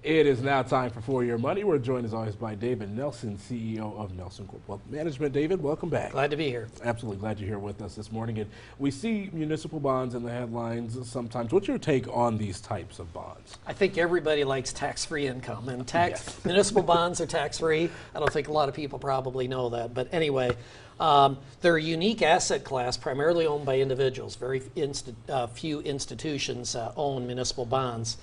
It is now time for Your Money. We're joined as always by David Nelson, CEO of Nelson Corp Wealth Management. David, welcome back. Glad to be here. Absolutely glad you're here with us this morning. And we see municipal bonds in the headlines sometimes. What's your take on these types of bonds? I think everybody likes tax-free income, and Yes. municipal bonds are tax-free. I don't think a lot of people probably know that, but anyway, they're a unique asset class, primarily owned by individuals. Very few institutions own municipal bonds.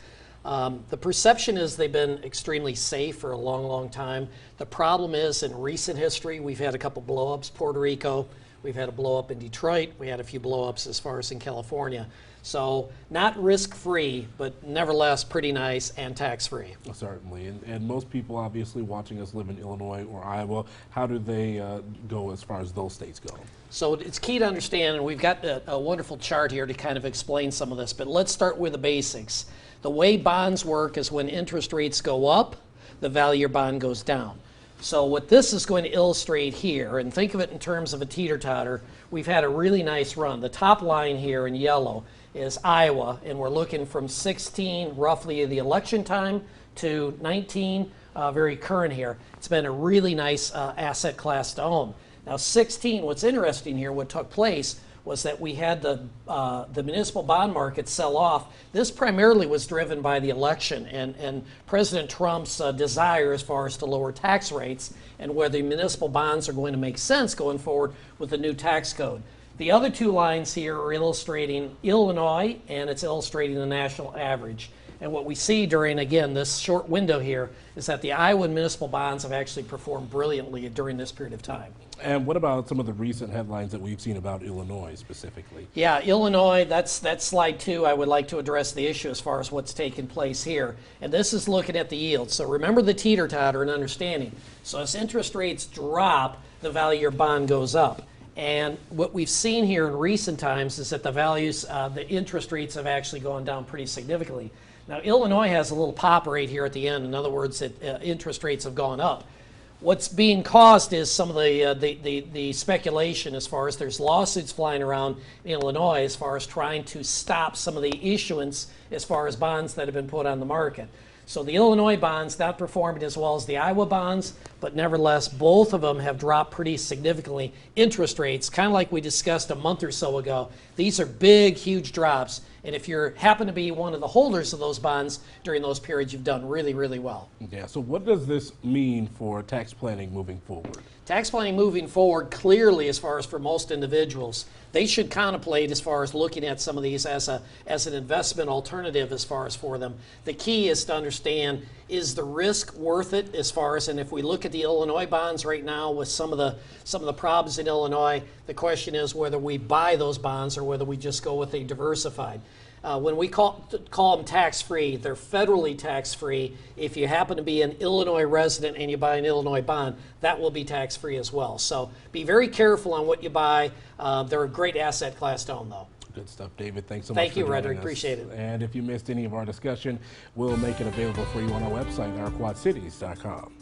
The perception is they've been extremely safe for a long, long time. The problem is, in recent history, we've had a couple blow-ups. Puerto Rico, we've had a blow-up in Detroit. We had a few blow-ups as far as in California. So not risk-free, but nevertheless pretty nice and tax-free. Certainly. And most people obviously watching us live in Illinois or Iowa. How do they go as far as those states go? So it's key to understand, and we've got a wonderful chart here to kind of explain some of this, but let's start with the basics. The way bonds work is when interest rates go up, the value of your bond goes down. So what this is going to illustrate here, and think of it in terms of a teeter-totter, we've had a really nice run. The top line here in yellow is Iowa, and we're looking from 16, roughly the election time, to 19, very current here. It's been a really nice asset class to own. Now 16, what's interesting here, what took place was that we had the municipal bond market sell off. This primarily was driven by the election and President Trump's desire as far as to lower tax rates and whether municipal bonds are going to make sense going forward with the new tax code. The other two lines here are illustrating Illinois, and it's illustrating the national average. And what we see during, again, this short window here is that the Iowa municipal bonds have actually performed brilliantly during this period of time. And what about some of the recent headlines that we've seen about Illinois specifically? Yeah, Illinois, that's slide 2. I would like to address the issue as far as what's taking place here. And this is looking at the yield. So remember the teeter-totter and understanding. So as interest rates drop, the value of your bond goes up. And what we've seen here in recent times is that the values, the interest rates have actually gone down pretty significantly. Now, Illinois has a little pop rate here at the end. In other words, interest rates have gone up. What's being caused is some of the speculation as far as there's lawsuits flying around in Illinois as far as trying to stop some of the issuance as far as bonds that have been put on the market. So the Illinois bonds not performing as well as the Iowa bonds, but nevertheless, both of them have dropped pretty significantly. Interest rates, kind of like we discussed a month or so ago, these are big, huge drops. And if you happen to be one of the holders of those bonds during those periods, you've done really, really well. Yeah, so what does this mean for tax planning moving forward? Tax planning moving forward, clearly, as far as for most individuals, they should contemplate as far as looking at some of these as an investment alternative as far as for them. The key is to understand, is the risk worth it as far as, and if we look at the Illinois bonds right now with some of the problems in Illinois, the question is whether we buy those bonds or whether we just go with a diversified. When we call them tax-free, they're federally tax-free. If you happen to be an Illinois resident and you buy an Illinois bond, that will be tax-free as well. So be very careful on what you buy. They're a great asset class to own, though. Good stuff, David. Thanks so much. Thank you, Rederick. Appreciate it. And if you missed any of our discussion, we'll make it available for you on our website, ourquadcities.com.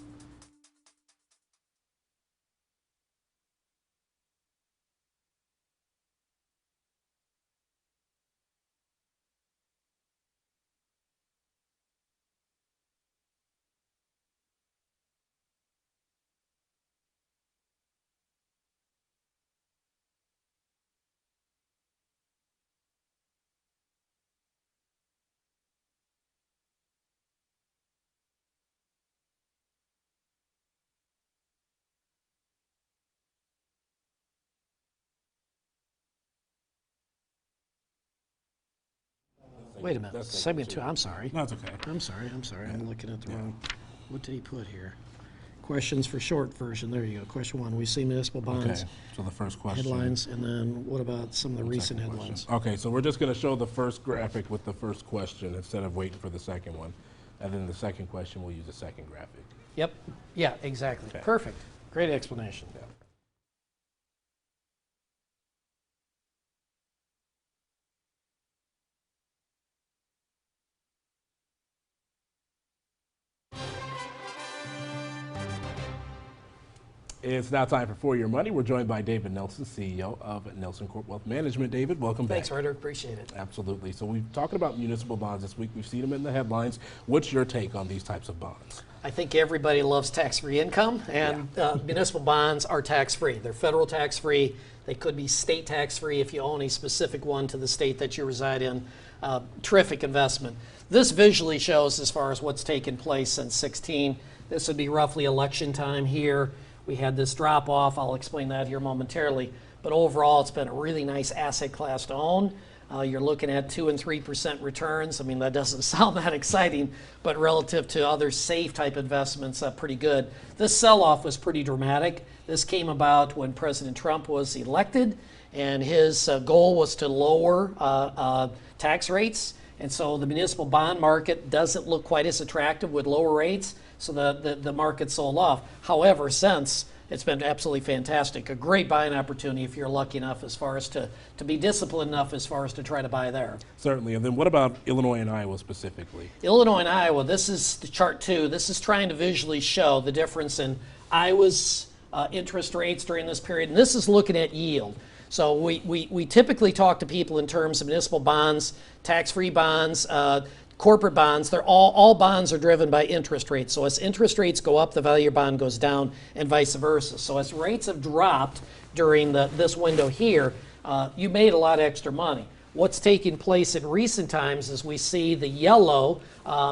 Wait a minute. Segment 2. I'm sorry. No, it's okay. I'm sorry. I'm looking at the wrong. What did he put here? Questions for short version. There you go. Question 1. We see municipal bonds. Okay, so the first question. Headlines, and then what about some of the recent headlines? Okay, so we're just going to show the first graphic with the first question instead of waiting for the second one. And then the second question, we'll use the second graphic. Yep. Yeah, exactly. Okay. Perfect. Great explanation. Yeah. It's now time for Your Money. We're joined by David Nelson, CEO of Nelson Corp Wealth Management. David, welcome back. Thanks, Ryder. Appreciate it. Absolutely. So we've talking about municipal bonds this week. We've seen them in the headlines. What's your take on these types of bonds? I think everybody loves tax-free income, and municipal bonds are tax-free. They're federal tax-free. They could be state tax-free if you own a specific one to the state that you reside in. Terrific investment. This visually shows as far as what's taken place since 16. This would be roughly election time here. We had this drop off. I'll explain that here momentarily. But overall, it's been a really nice asset class to own. You're looking at 2 and 3% returns. I mean, that doesn't sound that exciting, but relative to other safe type investments, pretty good. This sell-off was pretty dramatic. This came about when President Trump was elected, and his goal was to lower tax rates. And so the municipal bond market doesn't look quite as attractive with lower rates. So the market sold off. However, since it's been absolutely fantastic, a great buying opportunity if you're lucky enough as far as to be disciplined enough as far as to try to buy there. Certainly. And then what about Illinois and Iowa specifically? Illinois and Iowa, this is the chart 2. This is trying to visually show the difference in Iowa's interest rates during this period. And this is looking at yield. So we typically talk to people in terms of municipal bonds, tax-free bonds, corporate bonds. They're all bonds are driven by interest rates. So as interest rates go up, the value of your bond goes down, and vice versa. So as rates have dropped during this window here, you made a lot of extra money. What's taking place in recent times is we see the yellow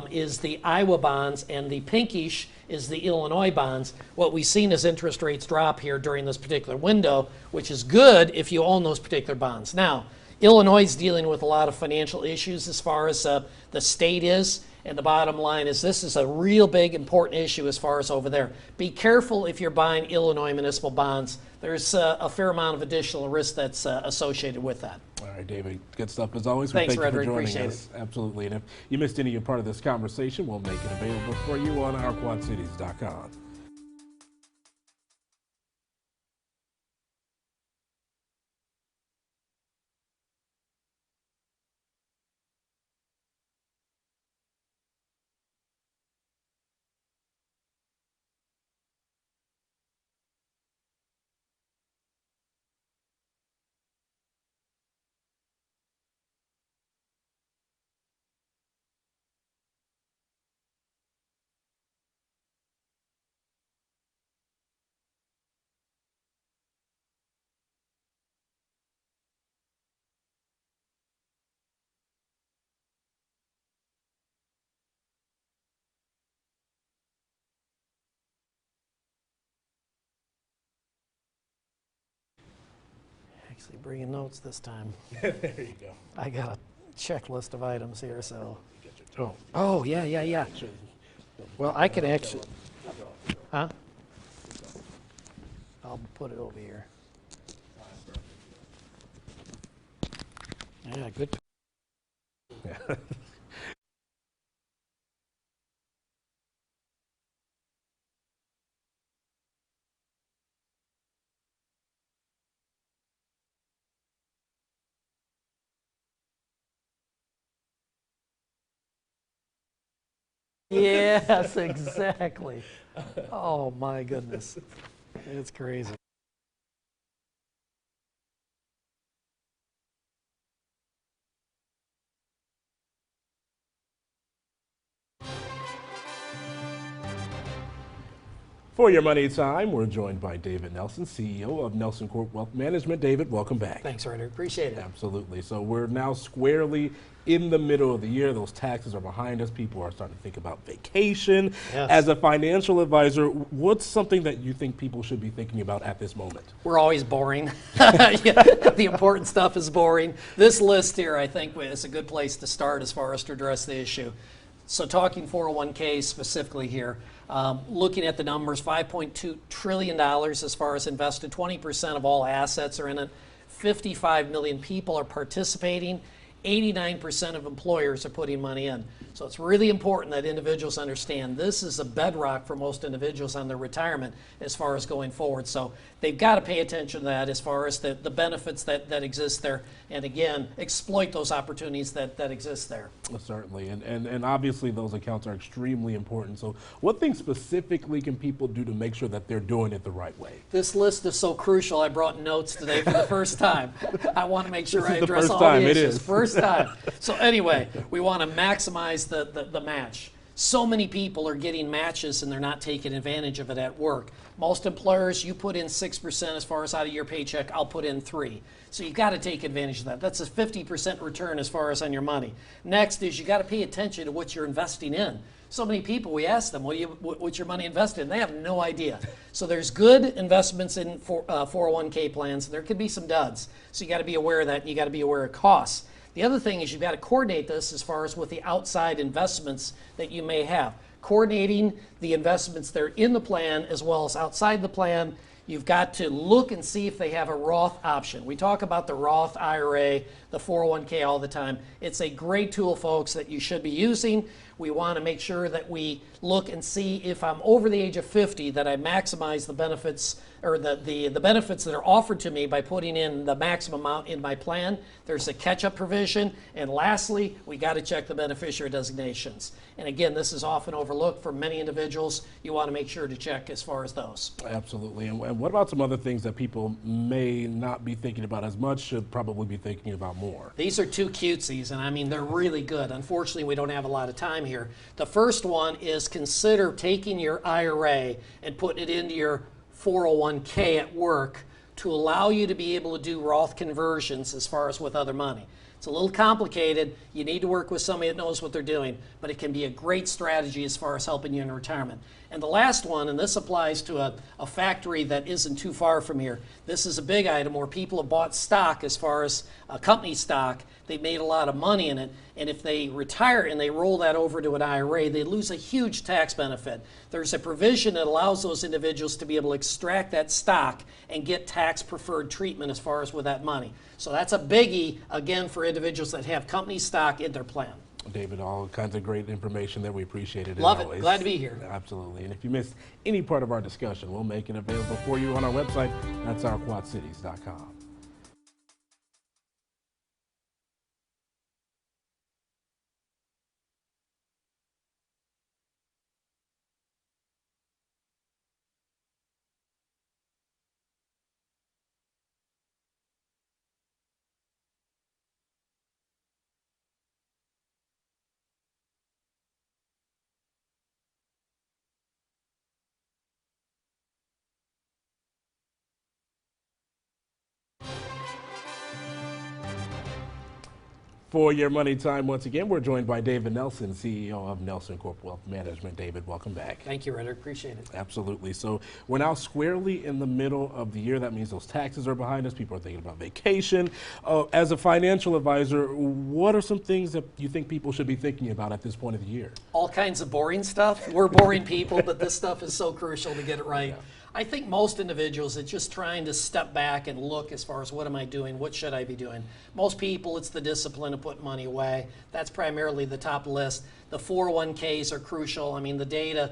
is the Iowa bonds and the pinkish is the Illinois bonds. What we've seen is interest rates drop here during this particular window, which is good if you own those particular bonds. Now, Illinois is dealing with a lot of financial issues as far as the state is, and the bottom line is this is a real big important issue as far as over there. Be careful if you're buying Illinois municipal bonds. There's a fair amount of additional risk that's associated with that. All right, David, good stuff as always. Thanks, Thank you for Frederick. joining Appreciate us. Absolutely. And if you missed any of part of this conversation, we'll make it available for you on ourquadcities.com. Actually bringing notes this time. There you go. I got a checklist of items here, so. Oh, Oh, yeah. Well, I can actually, huh? I'll put it over here. Yeah, good. yeah. Yes, exactly. Oh, my goodness. It's crazy. For Your Money time, we're joined by David Nelson, CEO of Nelson Corp Wealth Management. David, welcome back. Thanks, Ryder. Appreciate it. Absolutely. So we're now squarely in the middle of the year. Those taxes are behind us. People are starting to think about vacation. Yes. As a financial advisor, what's something that you think people should be thinking about at this moment? We're always boring. The important stuff is boring. This list here, I think, is a good place to start as far as to address the issue. So talking 401k specifically here, looking at the numbers, $5.2 trillion as far as invested, 20% of all assets are in it, 55 million people are participating, 89% of employers are putting money in. So it's really important that individuals understand this is a bedrock for most individuals on their retirement as far as going forward. So they've got to pay attention to that as far as the benefits that exist there. And again, exploit those opportunities that exist there. Well, certainly, and obviously those accounts are extremely important. So what things specifically can people do to make sure that they're doing it the right way? This list is so crucial. I brought notes today for the first time. I want to make sure I address all the issues. First time. So anyway, we want to maximize the match. So many people are getting matches and they're not taking advantage of it at work. Most employers, you put in 6% as far as out of your paycheck, I'll put in 3%. So you've got to take advantage of that. That's a 50% return as far as on your money. Next is you got to pay attention to what you're investing in. So many people, we ask them, what's your money invested in? They have no idea. So there's good investments in 401k plans. There could be some duds. So you got to be aware of that, and you got to be aware of costs. The other thing is you've got to coordinate this as far as with the outside investments that you may have. Coordinating the investments that are in the plan as well as outside the plan. You've got to look and see if they have a Roth option. We talk about the Roth IRA, the 401k all the time. It's a great tool, folks, that you should be using. We want to make sure that we look and see if I'm over the age of 50 that I maximize the benefits or the benefits that are offered to me by putting in the maximum amount in my plan. There's a catch-up provision. And lastly, we got to check the beneficiary designations. And again, this is often overlooked for many individuals. You want to make sure to check as far as those. Absolutely. And what about some other things that people may not be thinking about as much, should probably be thinking about more? These are two cutesies, and I mean, they're really good. Unfortunately, we don't have a lot of time here. The first one is consider taking your IRA and putting it into your 401k at work to allow you to be able to do Roth conversions as far as with other money. It's a little complicated. You need to work with somebody that knows what they're doing, but it can be a great strategy as far as helping you in retirement. And the last one, and this applies to a factory that isn't too far from here. This is a big item where people have bought stock as far as a company stock. They've made a lot of money in it, and if they retire and they roll that over to an IRA, they lose a huge tax benefit. There's a provision that allows those individuals to be able to extract that stock and get tax preferred treatment as far as with that money. So that's a biggie, again, for individuals that have company stock in their plan. David, all kinds of great information there. We appreciate it. Love as it. always. Glad to be here. Absolutely. And if you missed any part of our discussion, we'll make it available for you on our website. That's ourquadcities.com. For your money time, once again, we're joined by David Nelson, CEO of Nelson Corp Wealth Management. David, welcome back. Thank you, Ritter. Appreciate it. Absolutely. So we're now squarely in the middle of the year. That means those taxes are behind us. People are thinking about vacation. As a financial advisor, what are some things that you think people should be thinking about at this point of the year? All kinds of boring stuff. We're boring people, but this stuff is so crucial to get it right. Yeah. I think most individuals are just trying to step back and look as far as what am I doing, what should I be doing. Most people, it's the discipline of putting money away. That's primarily the top list. The 401ks are crucial. I mean, the data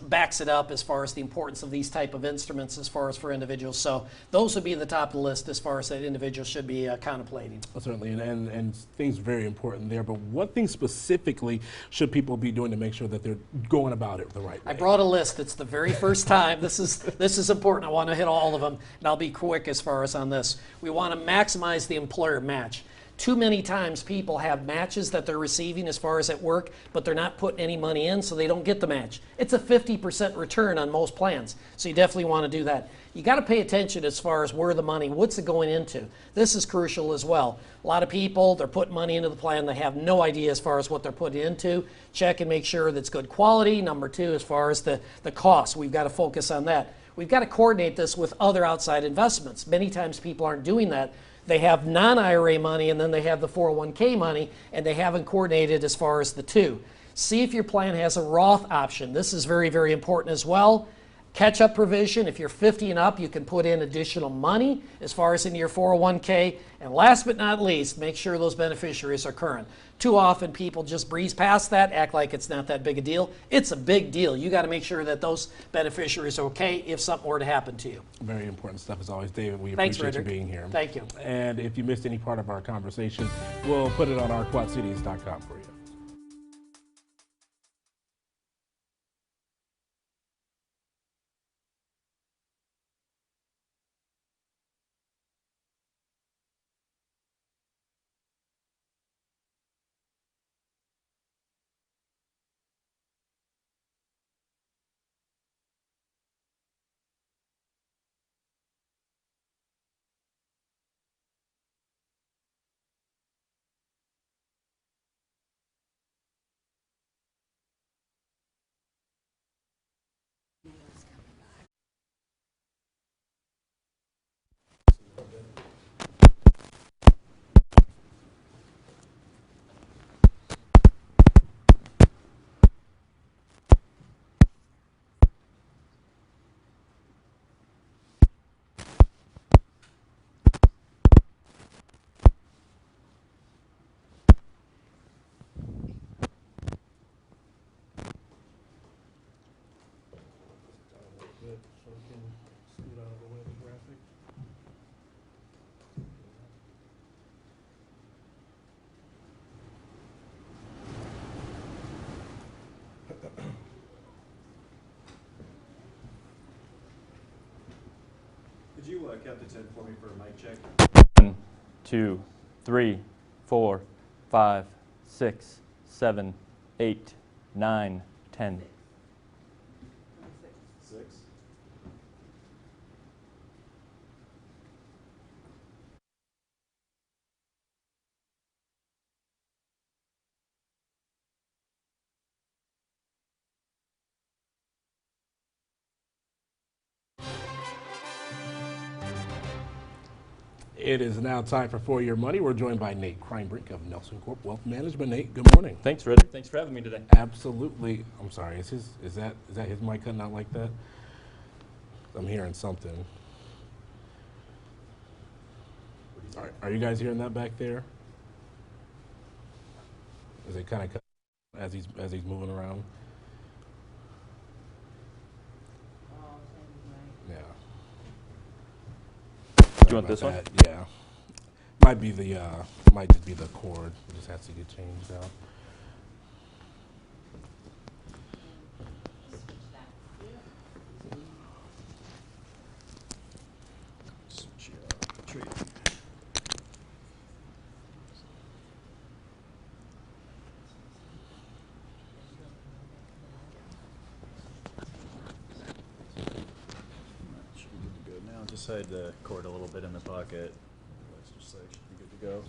backs it up as far as the importance of these type of instruments as far as for individuals. So those would be the top of the list as far as that individual should be contemplating. Well, certainly, and things very important there. But what things specifically should people be doing to make sure that they're going about it the right way? I brought a list. It's the very first time. This is important. I want to hit all of them, and I'll be quick as far as on this. We want to maximize the employer match. Too many times people have matches that they're receiving as far as at work, but they're not putting any money in, so they don't get the match. It's a 50% return on most plans, so you definitely want to do that. You got to pay attention as far as where the money, what's it going into. This is crucial as well. A lot of people, they're putting money into the plan, they have no idea as far as what they're putting into. Check and make sure that's good quality. Number two, as far as the cost, we've got to focus on that. We've got to coordinate this with other outside investments. Many times people aren't doing that. They have non-IRA money and then they have the 401k money, and they haven't coordinated as far as the two. See if your plan has a Roth option. This is very, very important as well. Catch-up provision, if you're 50 and up, you can put in additional money as far as into your 401k. And last but not least, make sure those beneficiaries are current. Too often people just breeze past that, act like it's not that big a deal. It's a big deal. You got to make sure that those beneficiaries are okay if something were to happen to you. Very important stuff as always, David. We Thanks, appreciate Frederick. you being here. Thank you. And if you missed any part of our conversation, we'll put it on ourquadcities.com for you. Could you count to 10 for me for a mic check? 1, 2, 3, 4, 5, 6, 7, 8, 9, 10. 6. It is now time for Your Money. We're joined by Nate Kreinbrink of Nelson Corp Wealth Management. Nate, good morning. Thanks, Frederick. Thanks for having me today. Absolutely. I'm sorry. Is that his mic cutting out like that? I'm hearing something. Are you guys hearing that back there? Is it kind of cut as he's moving around? Yeah. Do you want this one? That. Yeah. Might just be the cord. It just has to get changed out. Should be good to go now. Just hide the cord a little bit in the pocket. Let's just say it should be good to go.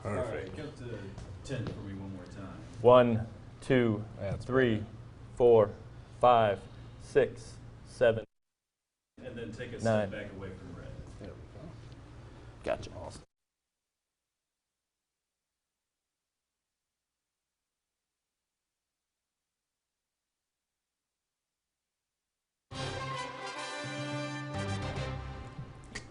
Perfect. All right, count to 10 for me one more time. 1, 2, That's 3, 4, 5, 6, 7. And then take a 9. step back away from red. There we go. Gotcha. Awesome.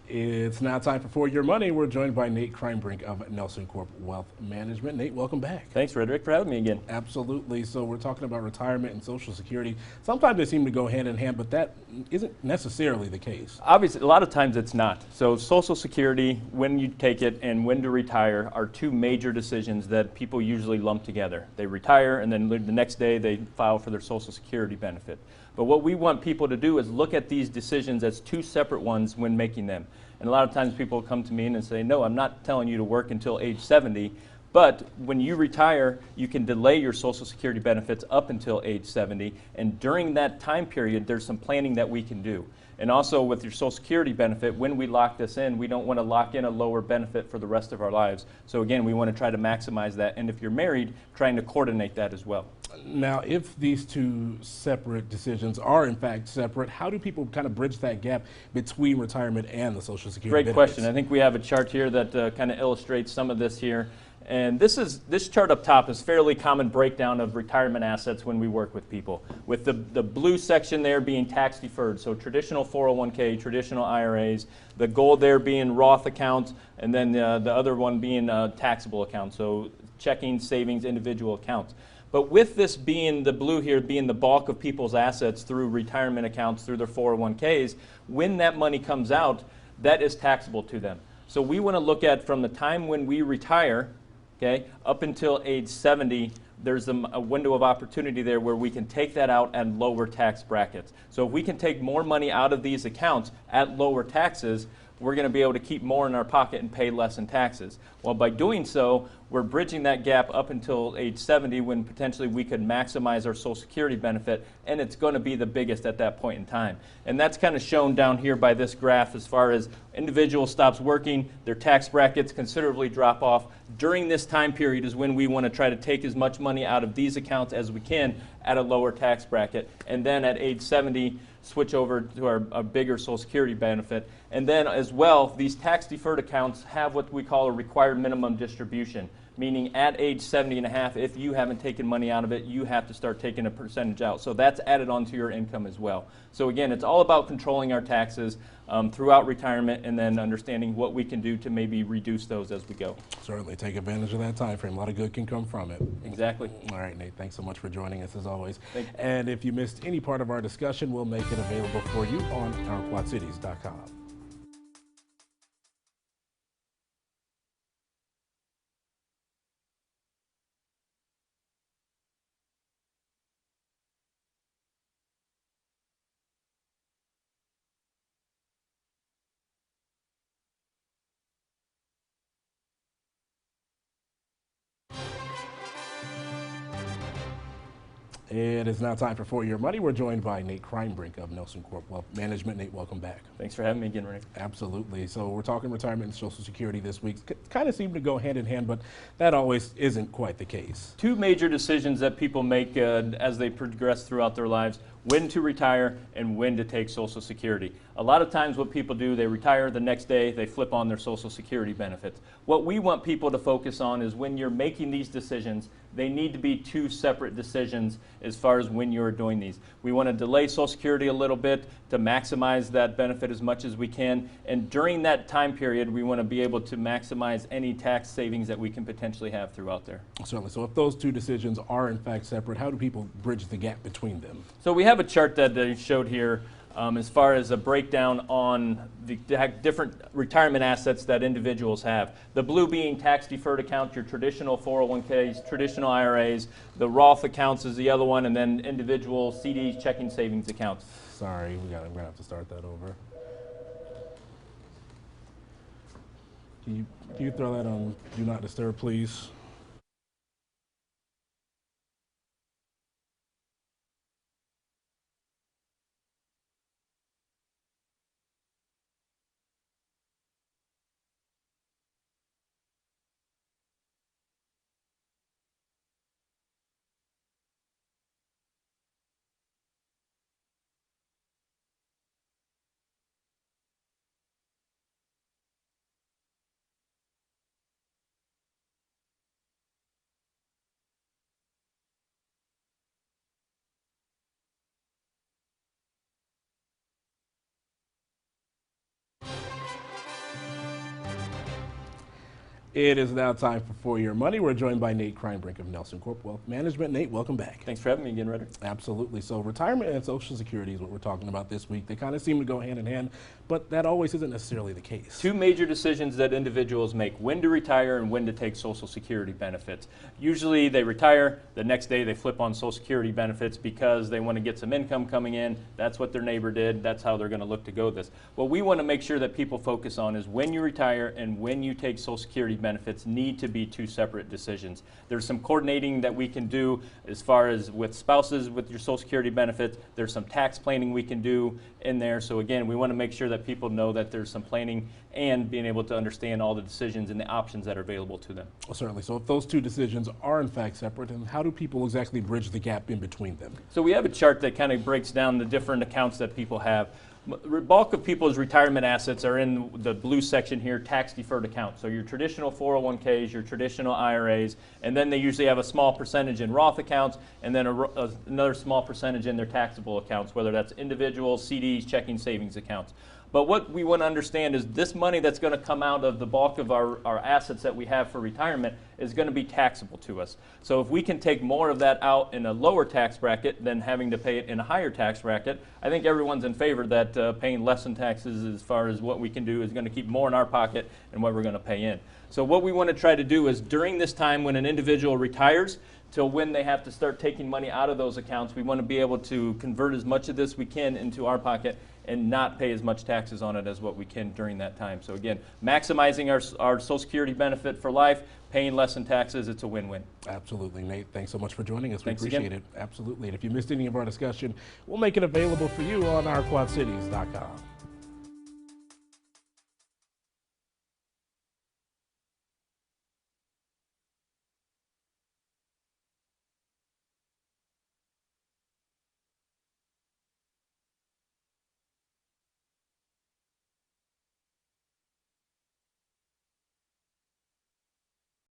It's now time for Your Money. We're joined by Nate Kreinbrink of Nelson Corp Wealth Management. Nate, welcome back. Thanks, Frederick, for having me again. Absolutely. So we're talking about retirement and Social Security. Sometimes they seem to go hand in hand, but that isn't necessarily the case. Obviously, a lot of times it's not. So Social Security, when you take it, and when to retire are two major decisions that people usually lump together. They retire, and then the next day they file for their Social Security benefit. But what we want people to do is look at these decisions as two separate ones when making them. And a lot of times people come to me and say, no, I'm not telling you to work until age 70, but when you retire, you can delay your Social Security benefits up until age 70, and during that time period, there's some planning that we can do. And also with your Social Security benefit, when we lock this in, we don't want to lock in a lower benefit for the rest of our lives. So again, we want to try to maximize that. And if you're married, trying to coordinate that as well. Now, if these two separate decisions are in fact separate, how do people kind of bridge that gap between retirement and the Social Security Great benefits? question. I think we have a chart here that kind of illustrates some of this here. And this chart up top is fairly common breakdown of retirement assets when we work with people. With the blue section there being tax deferred, so traditional 401k, traditional IRAs, the gold there being Roth accounts, and then the other one being taxable accounts, so checking, savings, individual accounts. But with this being the blue here being the bulk of people's assets through retirement accounts, through their 401ks, when that money comes out, that is taxable to them. So we want to look at from the time when we retire, okay, up until age 70, there's a window of opportunity there where we can take that out at lower tax brackets. So if we can take more money out of these accounts at lower taxes, we're going to be able to keep more in our pocket and pay less in taxes. Well, by doing so, we're bridging that gap up until age 70 when potentially we could maximize our Social Security benefit, and it's going to be the biggest at that point in time. And that's kind of shown down here by this graph as far as individual stops working, their tax brackets considerably drop off. During this time period is when we want to try to take as much money out of these accounts as we can at a lower tax bracket. And then at age 70, switch over to our bigger Social Security benefit. And then as well, these tax deferred accounts have what we call a required minimum distribution, meaning at age 70 and a half, if you haven't taken money out of it, you have to start taking a percentage out. So that's added onto your income as well. So again, it's all about controlling our taxes throughout retirement and then understanding what we can do to maybe reduce those as we go. Certainly take advantage of that time frame. A lot of good can come from it. Exactly. All right, Nate, thanks so much for joining us as always. Thank you. And if you missed any part of our discussion, we'll make it available for you on ourquadcities.com. It is now time for Your Money. We're joined by Nate Kreinbrink of Nelson Corp Wealth Management. Nate, welcome back. Thanks for having me again, Rick. Absolutely. So we're talking retirement and Social Security this week. Kind of seem to go hand in hand, but that always isn't quite the case. Two major decisions that people make as they progress throughout their lives: when to retire and when to take Social Security. A lot of times what people do, they retire, the next day they flip on their Social Security benefits. What we want people to focus on is when you're making these decisions, they need to be two separate decisions as far as when you're doing these. We want to delay Social Security a little bit to maximize that benefit as much as we can. And during that time period, we want to be able to maximize any tax savings that we can potentially have throughout there. Certainly. So if those two decisions are in fact separate, how do people bridge the gap between them? So we have a chart that I showed here as far as a breakdown on the different retirement assets that individuals have. The blue being tax deferred account, your traditional 401ks, traditional IRAs. The Roth accounts is the other one, and then individual CDs, checking savings accounts. Sorry, I'm going to have to start that over. Can you throw that on Do Not Disturb, please? It is now time for Your Money. We're joined by Nate Kreinbrink of Nelson Corp Wealth Management. Nate, welcome back. Thanks for having me again, Ritter. Absolutely. So retirement and Social Security is what we're talking about this week. They kind of seem to go hand in hand, but that always isn't necessarily the case. Two major decisions that individuals make: when to retire and when to take Social Security benefits. Usually they retire, the next day they flip on Social Security benefits because they want to get some income coming in. That's what their neighbor did. That's how they're going to look to go this. What we want to make sure that people focus on is when you retire and when you take Social Security benefits. benefits need to be two separate decisions. There's some coordinating that we can do as far as with spouses with your Social Security benefits. There's some tax planning we can do in there. So again, we want to make sure that people know that there's some planning and being able to understand all the decisions and the options that are available to them. Well, certainly. So if those two decisions are in fact separate, then how do people exactly bridge the gap in between them? So we have a chart that kind of breaks down the different accounts that people have. The bulk of people's retirement assets are in the blue section here, tax deferred accounts. So your traditional 401ks, your traditional IRAs, and then they usually have a small percentage in Roth accounts and then another small percentage in their taxable accounts, whether that's individual, CDs, checking savings accounts. But what we want to understand is this money that's going to come out of the bulk of our assets that we have for retirement is going to be taxable to us. So if we can take more of that out in a lower tax bracket than having to pay it in a higher tax bracket, I think everyone's in favor that paying less in taxes as far as what we can do is going to keep more in our pocket and what we're going to pay in. So what we want to try to do is during this time when an individual retires, till when they have to start taking money out of those accounts, we want to be able to convert as much of this we can into our pocket and not pay as much taxes on it as what we can during that time. So again, maximizing our Social Security benefit for life, paying less in taxes, it's a win-win. Absolutely, Nate. Thanks so much for joining us. Thanks We appreciate again. it. Absolutely. And if you missed any of our discussion, we'll make it available for you on our quadcities.com.